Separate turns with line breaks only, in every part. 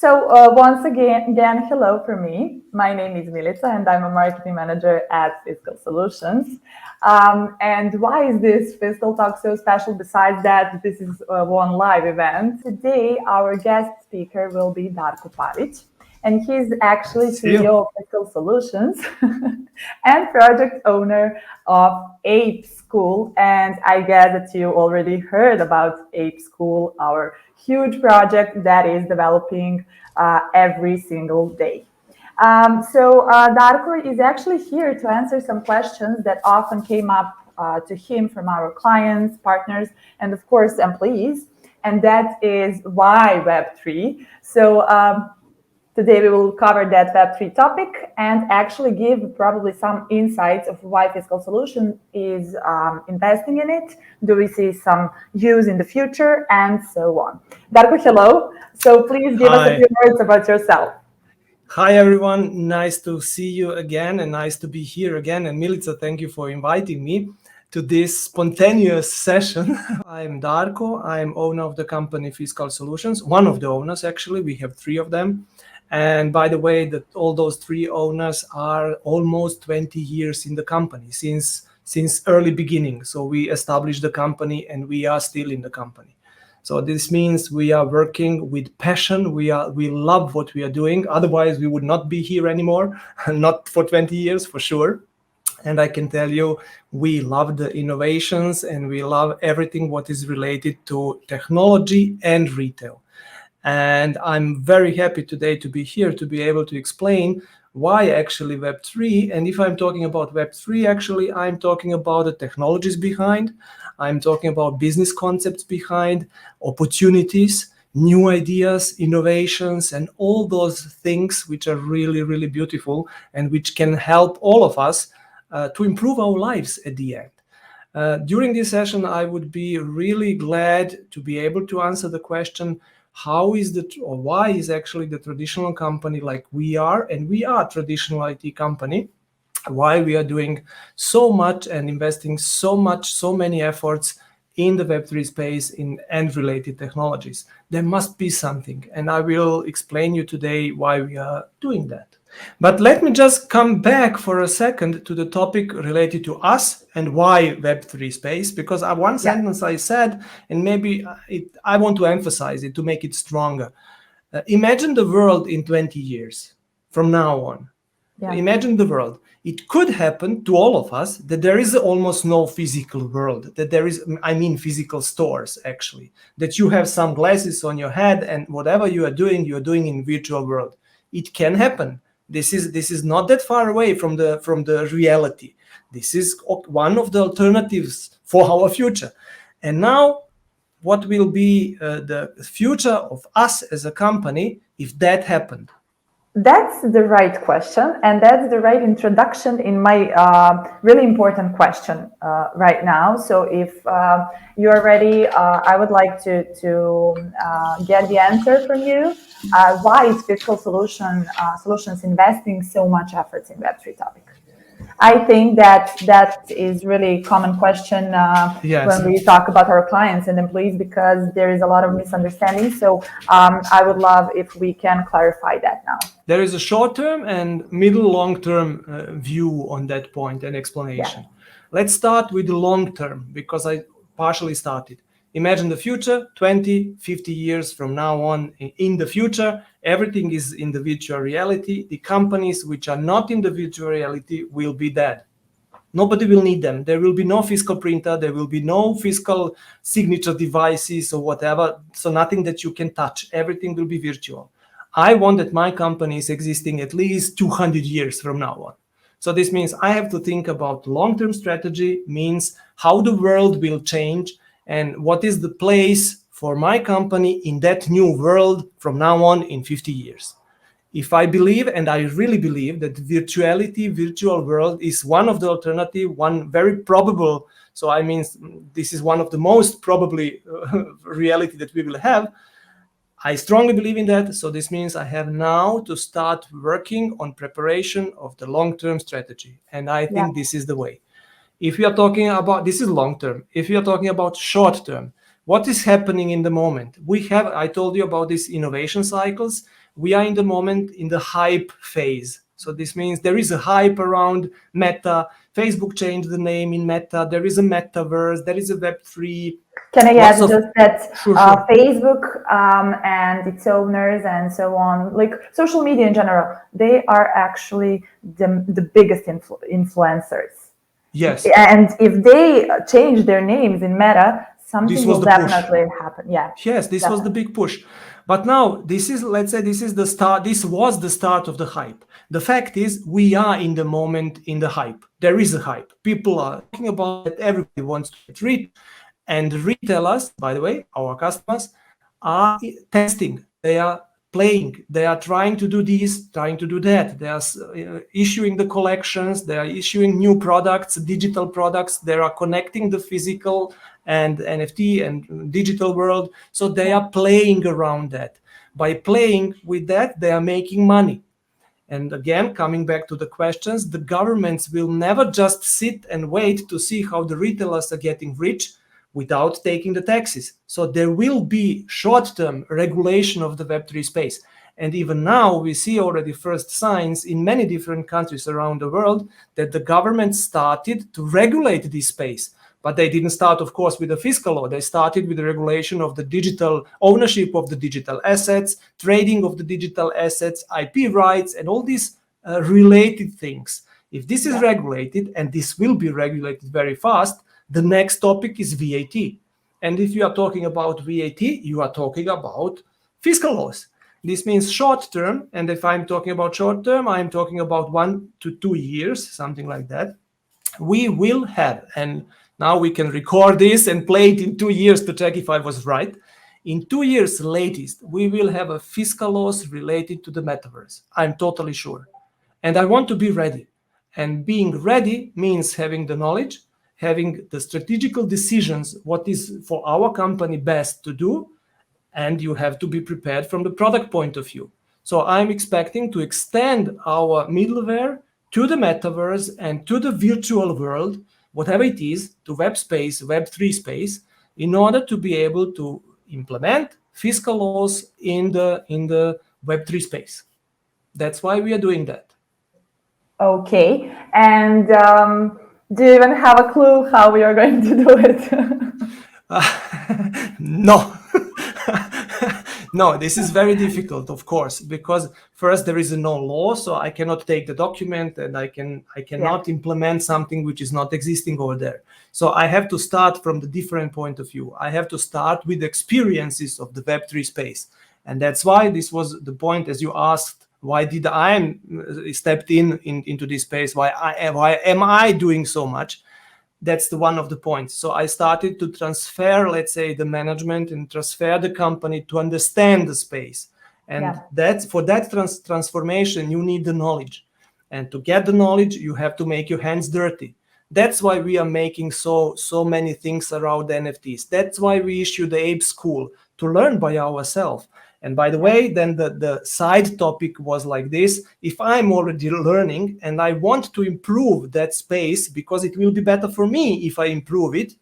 Once again, hello for me. My name is Milica, and I'm a marketing manager at Fiscal Solutions. And why is this Fiscal Talk so special? Besides that, this is one live event. Today, our guest speaker will be Darko Pavic, and he's actually CEO of Fiscal Solutions and project owner of Ape School. And I guess that you already heard about Ape School, our huge project that is developing every single day. Darko is actually here to answer some questions that often came up to him from our clients, partners, and of course, employees. And that is why Web3. Today we will cover that Web3 topic and actually give probably some insights of why Fiscal Solution is investing in it. Do we see some use in the future and so on? Darko, hello. So please give us a few words about yourself.
Hi, everyone. Nice to see you again and nice to be here again. And Milica, thank you for inviting me to this spontaneous session. I'm Darko. I'm owner of the company Fiscal Solutions. One of the owners, actually. We have three of them. And by the way, all those three owners are almost 20 years in the company since early beginning. So we established the company and we are still in the company. So this means we are working with passion. We love what we are doing. Otherwise, we would not be here anymore, not for 20 years for sure. And I can tell you, we love the innovations and we love everything what is related to technology and retail. And I'm very happy today to be here to be able to explain why actually Web3. And if I'm talking about Web3, actually, I'm talking about the technologies behind. I'm talking about business concepts behind, opportunities, new ideas, innovations, and all those things which are really, really beautiful and which can help all of us to improve our lives at the end. During this session, I would be really glad to be able to answer the question, why is actually the traditional company like we are, and we are a traditional IT company, why we are doing so much and investing so many efforts in the Web3 space and related technologies. There must be something, and I will explain you today why we are doing that. But let me just come back for a second to the topic related to us and why Web3 space, because one sentence I said, and maybe I want to emphasize it to make it stronger. Imagine the world in 20 years from now on. Yeah. Imagine the world. It could happen to all of us that there is almost no physical world, that there is, physical stores actually, that you have some glasses on your head and whatever you're doing in virtual world. It can happen. This is not that far away from the reality. This is one of the alternatives for our future. And now, what will be the future of us as a company if that happened?
That's the right question, and that's the right introduction in my really important question right now. So if you are ready, I would like to get the answer from you. Why is Fiscal Solutions investing so much efforts in Web3 topic? I think that is really a common question when we talk about our clients and employees, because there is a lot of misunderstanding. So I would love if we can clarify that now.
There is a short-term and middle long-term view on that point and explanation. Yeah. Let's start with the long-term, because I partially started. Imagine the future, 20, 50 years from now on. In the future, everything is in the virtual reality. The companies which are not in the virtual reality will be dead. Nobody will need them. There will be no fiscal printer. There will be no fiscal signature devices or whatever. So nothing that you can touch. Everything will be virtual. I want that my company is existing at least 200 years from now on. So this means I have to think about long-term strategy, means how the world will change and what is the place for my company in that new world from now on in 50 years. If I believe, and I really believe, that virtual world is one of the alternative, one very probable, so I mean, this is one of the most probably reality that we will have, I strongly believe in that. So this means I have now to start working on preparation of the long-term strategy. And I think this is the way. If we are talking about, this is long-term. If we are talking about short-term, what is happening in the moment? I told you about these innovation cycles. we are in the moment in the hype phase. So this means there is a hype around Meta. Facebook changed the name in Meta. There is a metaverse. There is a Web3.
Can I
Lots
add
of
just that
sure.
Facebook and its owners and so on, like social media in general, they are actually the biggest influencers.
Yes,
And if they change their names in Meta,
this
something
was
will
the push.
definitely happen. Yeah,
Yes, this was the
definitely.
big push. But now this is, let's say, this is the start. This was the start of the hype. The fact is, we are in the moment in the hype. There is a hype. People are talking about it. Everybody wants to get rich. And retailers, by the way, our customers, are testing. They are playing. They are trying to do this, trying to do that. They are issuing the collections. They are issuing new products, digital products. They are connecting the physical and NFT and digital world. So they
Yeah.
are playing around that. By playing with that, they are making money. And again, coming back to the questions, the governments will never just sit and wait to see how the retailers are getting rich without taking the taxes. So there will be short-term regulation of the Web3 space. And even now, we see already first signs in many different countries around the world that the government started to regulate this space. But they didn't start, of course, with the fiscal law. They started with the regulation of the digital ownership of the digital assets, trading of the digital assets, IP rights, and all these related things. If this is
Yeah.
regulated, and this will be regulated very fast, the next topic is VAT. And if you are talking about VAT, you are talking about fiscal laws. This means short term. And if I'm talking about short term, I'm talking about 1 to 2 years, something like that. We will have, and now we can record this and play it in 2 years to check if I was right. In 2 years latest, we will have a fiscal laws related to the metaverse. I'm totally sure. And I want to be ready. And being ready means having the knowledge, having the strategical decisions, what is for our company best to do, and you have to be prepared from the product point of view. So I'm expecting to extend our middleware to the metaverse and to the virtual world, whatever it is, to web space, Web3 space, in order to be able to implement fiscal laws in the Web3 space. That's why we are doing that.
Okay. And do you even have a clue how we are going to do it?
No. No, this is very difficult, of course, because first there is no law, so I cannot take the document and I
Yeah.
cannot implement something which is not existing over there. So I have to start from the different point of view. I have to start with experiences of the Web3 space. And that's why this was the point, as you asked, why did I stepped into this space? Why am I doing so much? That's the one of the points. So I started to transfer, let's say, the management and transfer the company to understand the space. And
Yeah.
that's for that transformation, you need the knowledge. And to get the knowledge, you have to make your hands dirty. That's why we are making so many things around the NFTs. That's why we issue the Ape School to learn by ourselves. And by the
Yeah.
way, then the side topic was like this. If I'm already learning and I want to improve that space because it will be better for me if I improve it,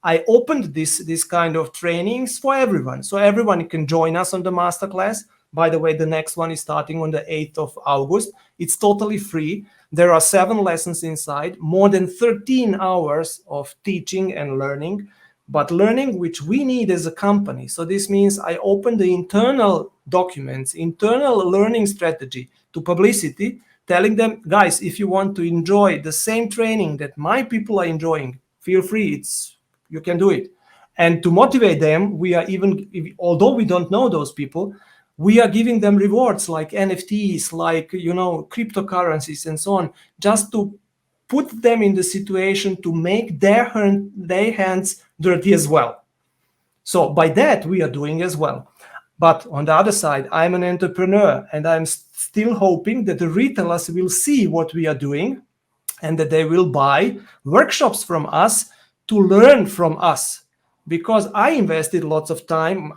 I opened this kind of trainings for everyone. So everyone can join us on the masterclass. By the way, the next one is starting on the 8th of August. It's totally free. There are 7 lessons inside, more than 13 hours of teaching and learning, but learning which we need as a company. So this means I open the internal documents, internal learning strategy to publicity, telling them, guys, if you want to enjoy the same training that my people are enjoying, feel free. You can do it. And to motivate them, we are even, although we don't know those people, we are giving them rewards like NFTs, like cryptocurrencies and so on, just to put them in the situation to make their hands dirty as well. So by that we are doing as well. But on the other side, I'm an entrepreneur and I'm still hoping that the retailers will see what we are doing and that they will buy workshops from us to learn from us, because I invested lots of time.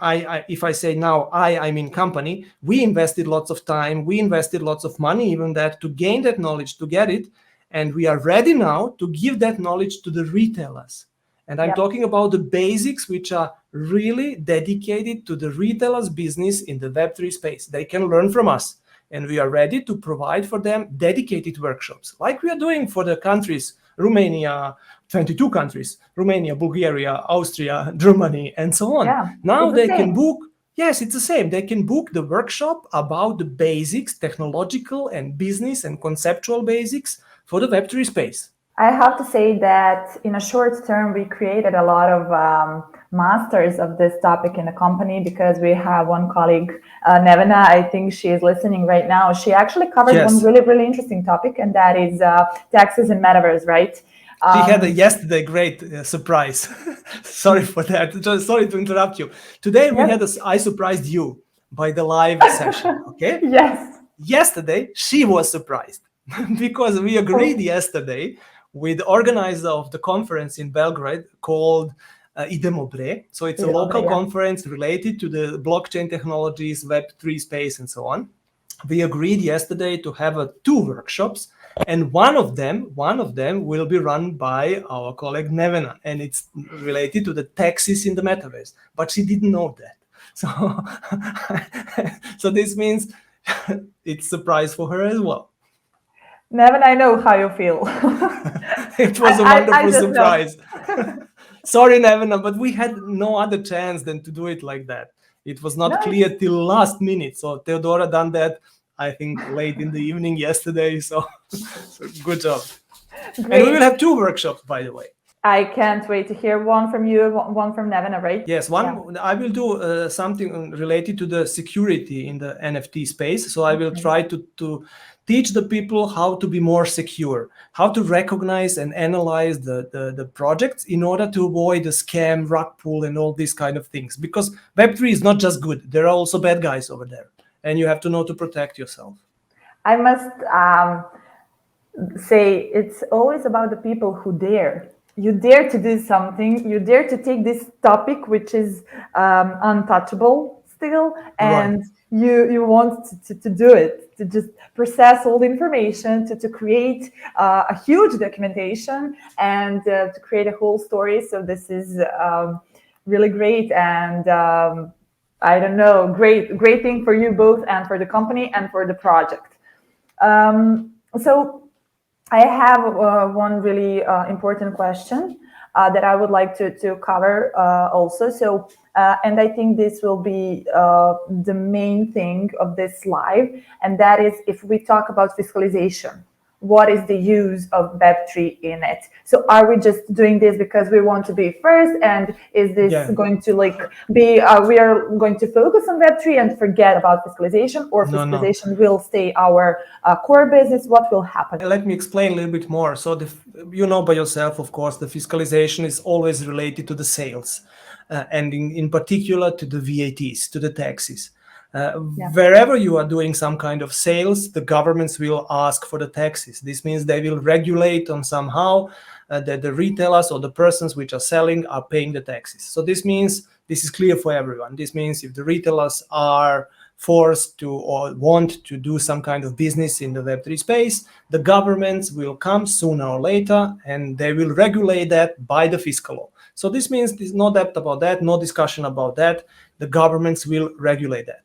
If I say now I mean company, we invested lots of time, we invested lots of money, even that, to gain that knowledge, to get it, and we are ready now to give that knowledge to the retailers. And I'm
Yep.
talking about the basics which are really dedicated to the retailer's business in the Web3 space. They can learn from us. And we are ready to provide for them dedicated workshops, like we are doing for the countries, Romania, 22 countries, Romania, Bulgaria, Austria, Germany, and so on.
Yeah,
Now
it's the
they can
same.
book, yes, it's the same. They can book the workshop about the basics, technological and business and conceptual basics for the Web3 space.
I have to say that in a short term, we created a lot of masters of this topic in the company because we have one colleague, Nevena, I think she is listening right now. She actually covered one
Yes.
really, really interesting topic, and that is taxes and metaverse, right?
She had a
Um,
yesterday great surprise. Sorry for that. Just sorry to interrupt you. Today we
yes,
had a, I surprised you by the live session. Okay.
yes.
Yesterday she was surprised because we agreed
Oh,
yesterday with the organizer of the conference in Belgrade called Idemobre. So it's a local
yeah.
conference related to the blockchain technologies, Web3 space, and so on. We agreed yesterday to have two workshops, and one of them will be run by our colleague Nevena, and it's related to the taxes in the metaverse. But she didn't know that, so so this means it's a surprise for her as well.
Nevin, I know how you feel.
It was a
I
wonderful
just know.
surprise. Sorry, Nevena, but we had no other chance than to do it like that. It was not
No,
clear till last minute. So Theodora done that, I think, late in the evening yesterday. So, so good job.
it's
And we will
great.
have two workshops, by the way.
I can't wait to hear one from you, one from Nevena, right?
Yes,
Yeah.
one I will do something related to the security in the NFT space. So I will
Okay.
try to teach the people how to be more secure, how to recognize and analyze the projects in order to avoid the scam, rug pull, and all these kind of things. Because Web3 is not just good; there are also bad guys over there, and you have to know to protect yourself.
I must say it's always about the people who dare. You dare to do something, you dare to take this topic, which is untouchable still,
Right.
and you want to do it, to just process all the information, to create a huge documentation and to create a whole story. So this is really great. And I don't know, great thing for you both and for the company and for the project. So I have one really important question that I would like to cover also. So, and I think this will be the main thing of this live, and that is if we talk about fiscalization. What is the use of Web3 in it? So are we just doing this because we want to be first? And is this
Yeah.
going to like be, we are going to focus on Web3 and forget about fiscalization, or
No, no.
fiscalization will stay our core business? What will happen?
Let me explain a little bit more. So, you know by yourself, of course, the fiscalization is always related to the sales, and in particular to the VATs, to the taxes.
Yeah.
Wherever you are doing some kind of sales, the governments will ask for the taxes. This means they will regulate on somehow that the retailers or the persons which are selling are paying the taxes. So this means this is clear for everyone. This means if the retailers are forced to or want to do some kind of business in the Web3 space, the governments will come sooner or later and they will regulate that by the fiscal law. So this means there's no doubt about that, no discussion about that. The governments will regulate that.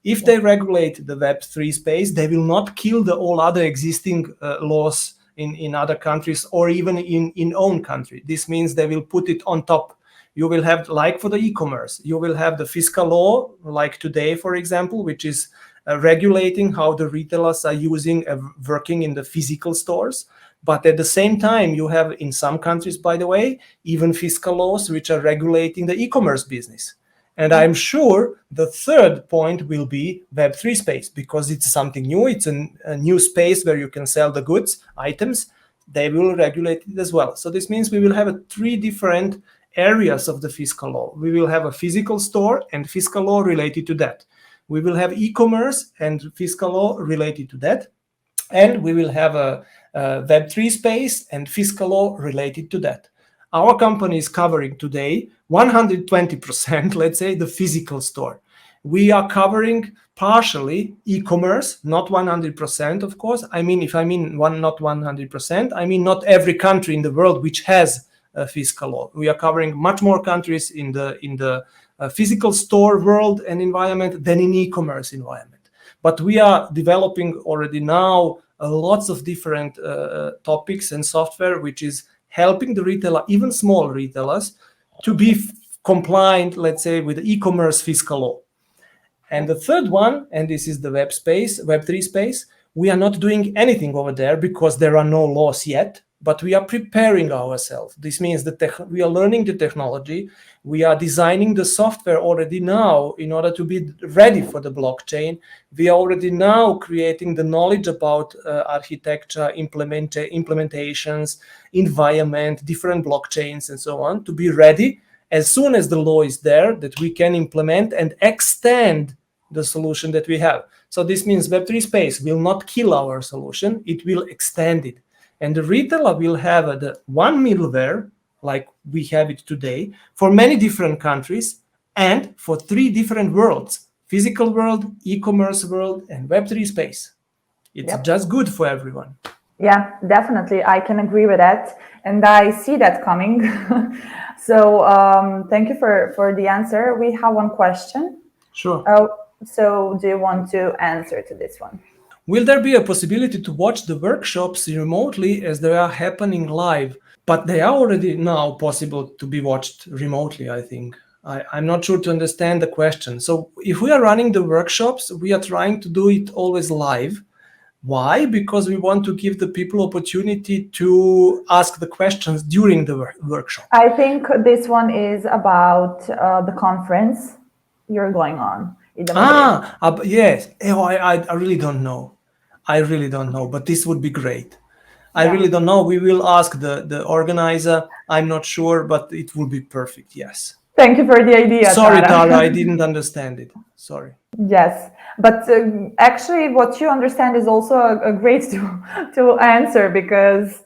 If they regulate the Web3 space, they will not kill the all other existing laws in other countries or even in own country. This means they will put it on top. You will have, like for the e-commerce, you will have the fiscal law, like today, for example, which is regulating how the retailers are using working in the physical stores. But at the same time, you have in some countries, by the way, even fiscal laws which are regulating the e-commerce business. And I'm sure the third point will be Web3 space, because it's something new. It's a new space where you can sell the goods, items. They will regulate it as well. So this means we will have three different areas of the fiscal law. We will have a physical store and fiscal law related to that. We will have e-commerce and fiscal law related to that. And we will have a Web3 space and fiscal law related to that. Our company is covering today 120%, let's say, the physical store. We are covering partially e-commerce, not 100%, of course. I mean, if I mean not 100%, I mean not every country in the world which has fiscal law. We are covering much more countries in the physical store world and environment than in e-commerce environment. But we are developing already now lots of different topics and software, which is helping the retailer, even small retailers, to be compliant, let's say, with the e-commerce fiscal law. And the third one, and this is the Web3 space, we are not doing anything over there because there are no laws yet, but we are preparing ourselves. This means that we are learning the technology, we are designing the software already now in order to be ready for the blockchain. We are already now creating the knowledge about architecture, implementations, environment, different blockchains, and so on, to be ready as soon as the law is there, that we can implement and extend the solution that we have. So this means Web3 space will not kill our solution, it will extend it. And the retailer will have the one middleware, like we have it today, for many different countries and for 3 different worlds: physical world, e-commerce world, and Web3 space. It's just good for everyone.
Yeah, definitely. I can agree with that. And I see that coming. So thank you for the answer. We have one question.
Sure.
So do you want to answer to this one?
Will there be a possibility to watch the workshops remotely as they are happening live? But they are already now possible to be watched remotely, I think. I'm not sure to understand the question. So if we are running the workshops, we are trying to do it always live. Why? Because we want to give the people opportunity to ask the questions during the workshop.
I think this one is about the conference you're going on.
Yes. I really don't know. But this would be great. I really don't know. We will ask the organizer. I'm not sure, but it will be perfect. Yes.
Thank you for the idea.
Sorry, Tara, I didn't understand it. Sorry.
Yes, but actually, what you understand is also a great to answer because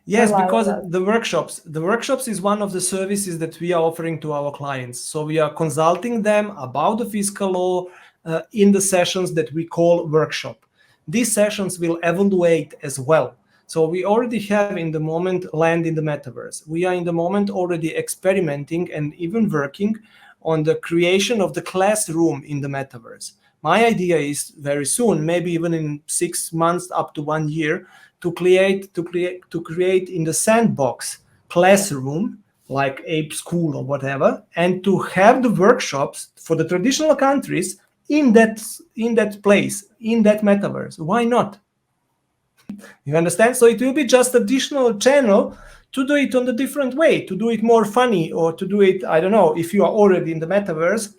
Yes, because the workshops is one of the services that we are offering to our clients. So we are consulting them about the fiscal law in the sessions that we call workshop. These sessions will evaluate as well. So we already have in the moment land in the metaverse. We are in the moment already experimenting and even working on the creation of the classroom in the metaverse. My idea is very soon, maybe even in 6 months up to 1 year, to create in the sandbox classroom like Ape School or whatever, and to have the workshops for the traditional countries in that place, in that metaverse. Why not? You understand? So it will be just additional channel to do it on a different way, to do it more funny, or to do it, I don't know, if you are already in the metaverse,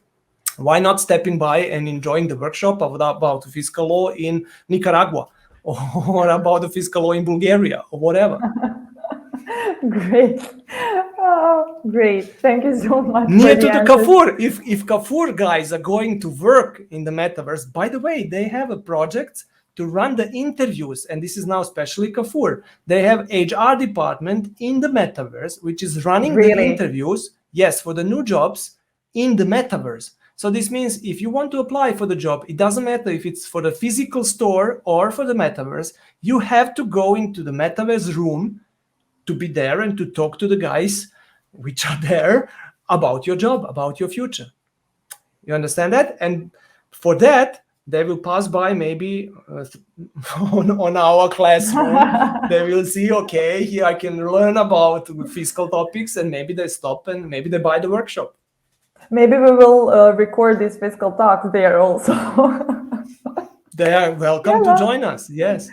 why not stepping by and enjoying the workshop about fiscal law in Nicaragua or about the fiscal law in Bulgaria or whatever.
Great. Oh, great. Thank you so much.
Near to the Carrefour. If Carrefour guys are going to work in the metaverse, by the way, they have a project to run the interviews, and this is now especially Carrefour. They have HR department in the metaverse, which is running the interviews, yes, for the new jobs in the metaverse. So this means if you want to apply for the job, it doesn't matter if it's for the physical store or for the metaverse, you have to go into the metaverse room to be there and to talk to the guys which are there about your job, about your future. You understand that? And for that, they will pass by maybe on our classroom. They will see, okay, here I can learn about fiscal topics, and maybe they stop and maybe they buy the workshop.
Maybe we will record these fiscal talks there also.
They are welcome to join us. Yes.